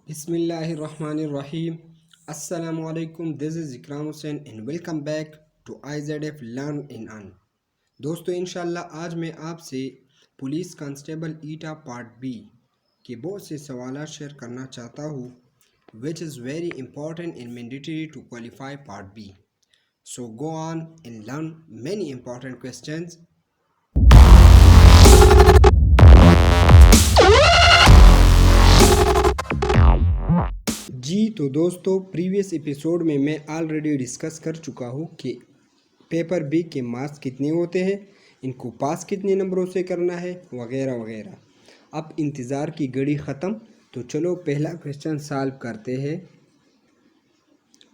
Bismillahirrahmanirrahim. Assalamu alaikum. This is Ikram Hussain and welcome back to IZF Learn in An. دوستو انشاءاللہ آج میں آپ سے پولیس کانسٹیبل ایٹا پارٹ بی کے بہت سے سوالات شیئر کرنا چاہتا ہوں which is very important and mandatory to qualify part B. So go on and learn many important questions. جی تو دوستو پریویس ایپیسوڈ میں آلریڈی ڈسکس کر چکا ہوں کہ پیپر بی کے مارکس کتنے ہوتے ہیں، ان کو پاس کتنے نمبروں سے کرنا ہے وغیرہ وغیرہ۔ اب انتظار کی گھڑی ختم، تو چلو پہلا کویسچن سالو کرتے ہیں۔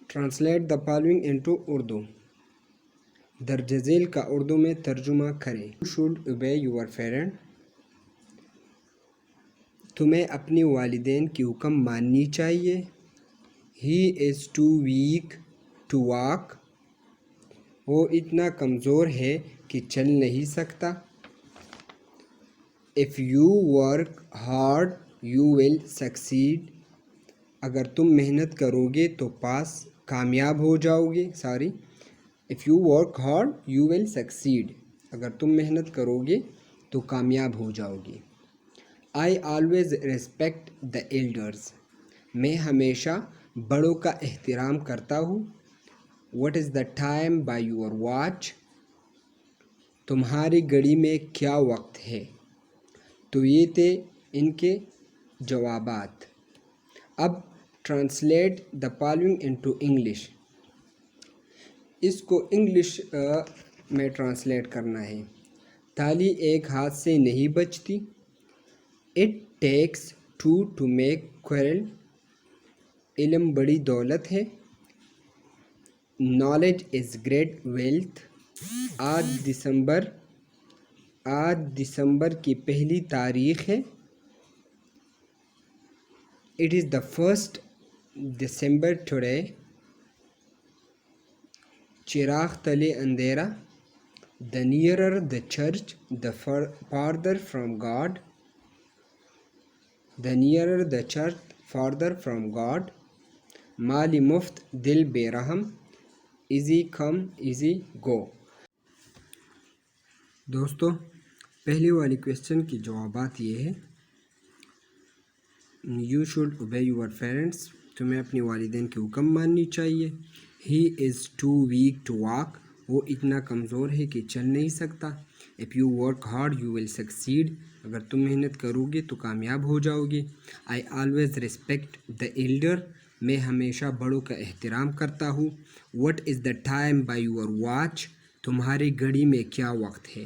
Translate the following into Urdu. درج ذیل کا اردو میں ترجمہ کریں۔ You should obey your parent. تمہیں اپنے والدین کی حکم ماننی چاہیے۔ ہی از ٹو ویک ٹو واک۔ وہ اتنا کمزور ہے کہ چل نہیں سکتا۔ If you work hard you will succeed. اگر تم محنت کرو گے تو کامیاب ہو جاؤ گے۔ If you work hard you will succeed. اگر تم محنت کرو گے تو کامیاب ہو جاؤ گے۔ I always respect the elders. میں ہمیشہ بڑوں کا احترام کرتا ہوں۔ What is the time by your watch. تمہاری گھڑی میں کیا وقت ہے۔ تو یہ تھے ان کے جوابات۔ اب translate the following into English. اس کو انگلش میں ٹرانسلیٹ کرنا ہے۔ تالی ایک ہاتھ سے نہیں بجتی۔ It takes two to make quarrel. علم بڑی دولت ہے۔ Knowledge is great wealth. آج دسمبر کی پہلی تاریخ ہے۔ It is the first December today. چراغ تلے اندھیرا۔ The nearer the church the farther from God. The nearer the church farther from God. مالی مفت دل بے رحم۔ Easy come easy go. دوستو پہلے والی کویسچن کے جوابات یہ ہے۔ You should obey your parents. تمہیں اپنے والدین کے حکم ماننی چاہیے۔ ہی از ٹو ویک ٹو واک۔ وہ اتنا کمزور ہے کہ چل نہیں سکتا۔ If you work hard you will succeed. اگر تم محنت کرو گے تو کامیاب ہو جاؤ گے۔ I always respect the elder. میں ہمیشہ بڑوں کا احترام کرتا ہوں۔ What is the time by your watch. تمہاری گھڑی میں کیا وقت ہے۔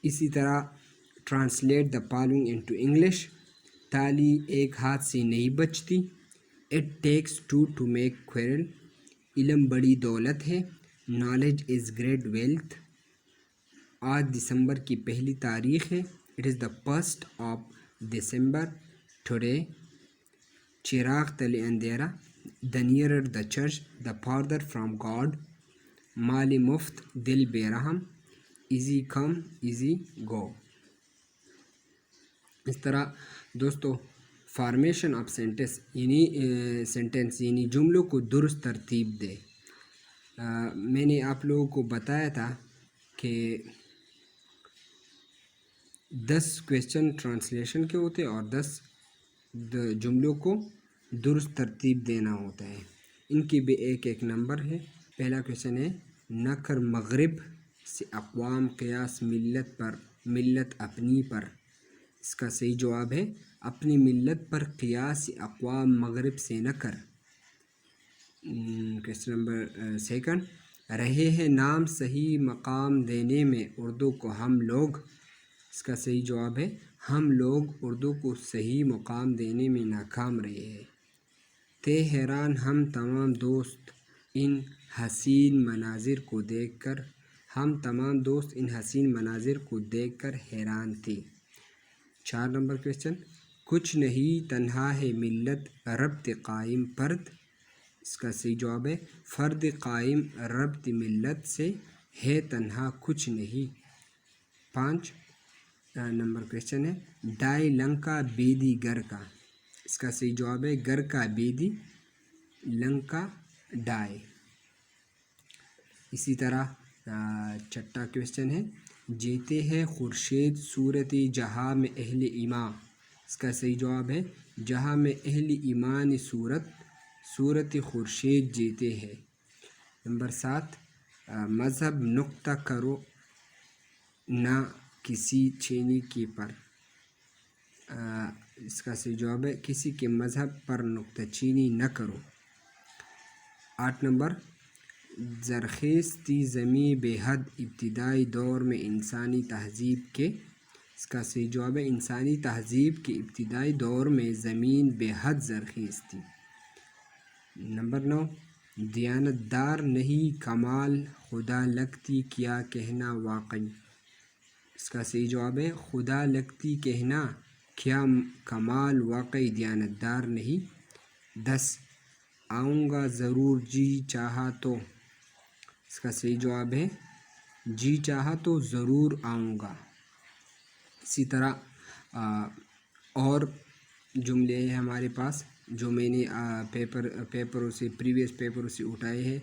اسی طرح translate the following into English. تالی ایک ہاتھ سے نہیں بجتی۔ It takes two to make quarrel. علم بڑی دولت ہے۔ Knowledge is great wealth. آج دسمبر کی پہلی تاریخ ہے۔ It is the first of December today. چراغ تلے اندھیرا۔ The nearer the church the farther from God. مالی مفت دل بے رحم۔ ایزی کم ایزی گو۔ اس طرح دوستو فارمیشن آف سینٹینس یعنی جملوں کو درست ترتیب دے۔ میں نے آپ لوگوں کو بتایا تھا کہ 10 کویسچن ٹرانسلیشن کے ہوتے اور 10 جملوں کو درست ترتیب دینا ہوتا ہے۔ ان کی بھی ایک نمبر ہے۔ پہلا کویسچن ہے نکر مغرب سے اقوام قیاس ملت اپنی پر۔ اس کا صحیح جواب ہے اپنی ملت پر قیاس اقوام مغرب سے نہ کر۔ کویسچن نمبر سیکنڈ، رہے ہیں نام صحیح مقام دینے میں اردو کو ہم لوگ۔ اس کا صحیح جواب ہے ہم لوگ اردو کو صحیح مقام دینے میں ناکام رہے ہیں۔ تھے حیران ہم تمام دوست ان حسین مناظر کو دیکھ کر۔ ہم تمام دوست ان حسین مناظر کو دیکھ کر حیران تھے۔ 4 نمبر کویسچن، کچھ نہیں تنہا ہے ملت ربط قائم فرد۔ اس کا صحیح جواب ہے فرد قائم ربط ملت سے ہے تنہا کچھ نہیں۔ 5 نمبر کویسچن ہے ڈائی لنکا بیدی گر کا۔ اس کا صحیح جواب ہے گر کا بیدی لنکا ڈائے. اسی طرح چھٹا کویشچن ہے جیتے ہیں خورشید صورت جہاں میں اہل ایمان. اس کا صحیح جواب ہے جہاں میں اہل ایمان صورت خورشید جیتے ہیں. نمبر 7 مذہب نقطہ کرو نہ کسی چینی کے پر. اس کا صحیح جواب ہے کسی کے مذہب پر نقطہ چینی نہ کرو. 8 نمبر زرخیز تھی زمیں بے حد ابتدائی دور میں انسانی تہذیب کے. اس کا صحیح جواب ہے انسانی تہذیب کے ابتدائی دور میں زمین بے حد زرخیز تھی. نمبر 9 دیانتدار نہیں کمال خدا لگتی کیا کہنا واقعی. اس کا صحیح جواب ہے خدا لگتی کہنا کیا کمال واقعی دیانتدار نہیں. 10 آؤں گا ضرور جی چاہا تو. اس کا صحیح جواب ہے جی چاہا تو ضرور آؤں گا. اسی طرح اور جملے ہیں ہمارے پاس جو میں نے پیپروں سے پریویس پیپروں سے اٹھائے ہیں.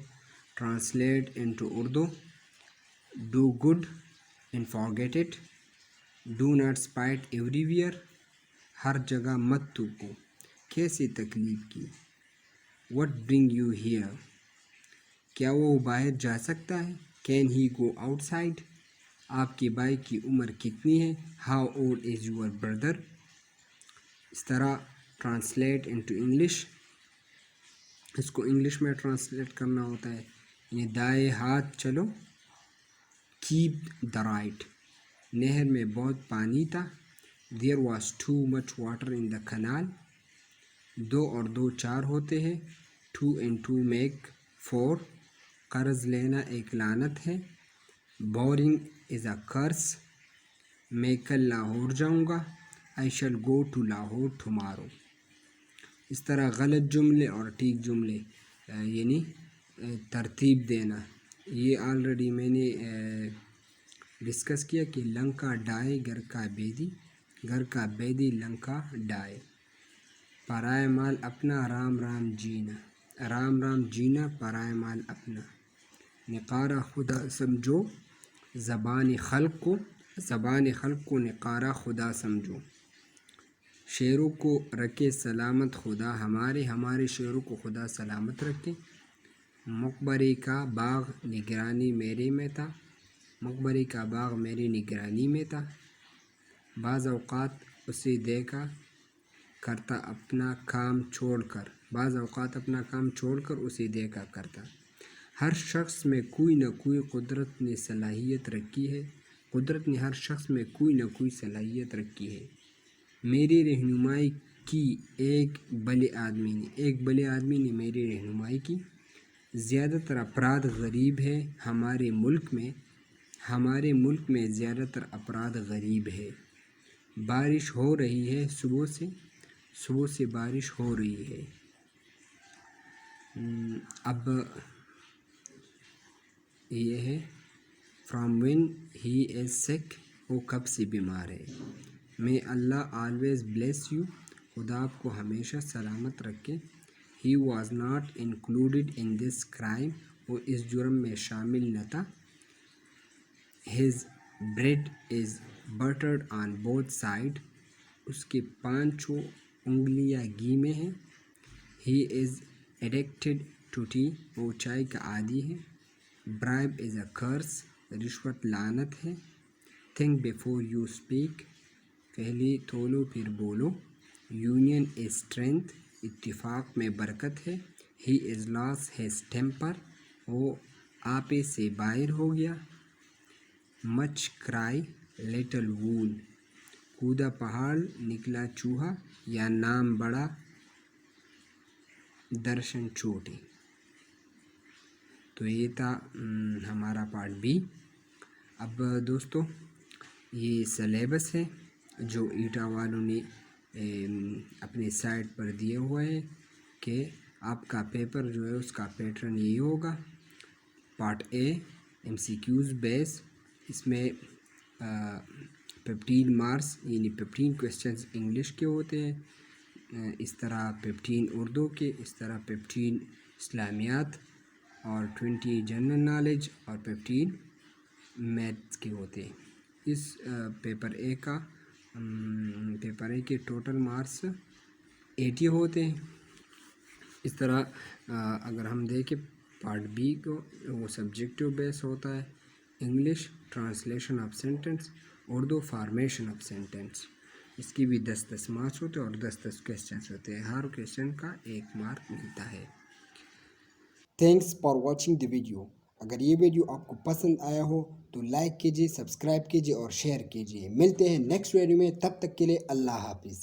Translate into Urdu. Do good and forget it. Do not spit everywhere. ہر جگہ مت تھوکو. کیسے تکلیف کی. What bring you here. کیا وہ باہر جا سکتا ہے. Can he go outside. آپ کے بھائی کی عمر کتنی ہے. How old is your brother. اس طرح ٹرانسلیٹ انٹو انگلش. اس کو انگلش میں ٹرانسلیٹ کرنا ہوتا ہے یعنی دائیں ہاتھ چلو. Keep the right. نہر میں بہت پانی تھا. There was too much water in the canal. 2 اور 2 4 ہوتے ہیں. 2 and 2 میک 4. قرض لینا ایک لعنت ہے. بورنگ از اے کرس. میں کل لاہور جاؤں گا. آئی شل گو ٹو لاہور ٹمارو. اس طرح غلط جملے اور ٹھیک جملے یعنی ترتیب دینا. یہ آلریڈی میں نے ڈسکس کیا کہ لنکا ڈائے گھر کا بیدی لنکا ڈائے. پرائے مال اپنا رام رام جینا. رام رام جینا پرائے مال اپنا. نقارہ خدا سمجھو زبان خلق کو نقارہ خدا سمجھو. شعروں کو رکھے سلامت خدا ہمارے شعروں کو خدا سلامت رکھے. مقبرے کا باغ نگرانی میرے میں تھا. مقبرے کا باغ میری نگرانی میں تھا. بعض اوقات اسے دیکھا کرتا اپنا کام چھوڑ کر اسے دیکھا کرتا. ہر شخص میں کوئی نہ کوئی قدرت نے ہر شخص میں کوئی نہ کوئی صلاحیت رکھی ہے. میری رہنمائی کی ایک بھلے آدمی نے میری رہنمائی کی. زیادہ تر افراد غریب ہیں ہمارے ملک میں زیادہ تر افراد غریب ہے. بارش ہو رہی ہے صبح سے بارش ہو رہی ہے. اب یہ ہے فرام وین ہی از سک. وہ کب سے بیمار ہے. may Allah always bless you. خدا آپ کو ہمیشہ سلامت رکھے. he was not included in this crime. وہ اس جرم میں شامل نہ تھا. his bread is buttered on both sides. اس کے 5 انگلیاں گھی میں ہیں. he is addicted to tea. وہ چائے کا عادی ہے. bribe is a curse. رشوت لعنت ہے. think before you speak. پہلے تولو پھر بولو. union is strength. اتفاق میں برکت ہے. he is lost his temper. وہ آپے سے باہر ہو گیا. much cry little wool. کودا پہاڑ نکلا چوہا یا نام بڑا درشن چھوٹے. تو یہ تھا ہمارا پارٹ بی. اب دوستو یہ سلیبس ہے جو ایٹا والوں نے اپنے سائٹ پر دیا ہوا ہے کہ آپ کا پیپر جو ہے اس کا پیٹرن یہی ہوگا. پارٹ اے MCQs بیس. اس میں 15 مارکس یعنی 15 کویشچنز انگلش کے ہوتے ہیں. اس طرح 15 اردو کے، اس طرح 15 اسلامیات اور 20 جنرل نالج اور 15 میتھس کے ہوتے ہیں۔ اس پیپر اے کے ٹوٹل مارکس 80 ہوتے ہیں۔ اس طرح اگر ہم دیکھیں پارٹ بی کو، وہ سبجیکٹیو بیس ہوتا ہے، English translation of sentence, Urdu formation of sentence, اس کی بھی 10 مارکس ہوتے ہیں اور 10 کویسچنس ہوتے ہیں، ہر کویسچن کا 1 مارک ملتا ہے۔ Thanks for watching the video. اگر یہ ویڈیو آپ کو پسند آیا ہو تو لائک کیجیے، سبسکرائب کیجیے اور شیئر کیجیے۔ ملتے ہیں نیکسٹ ویڈیو میں، تب تک کے لیے اللہ حافظ۔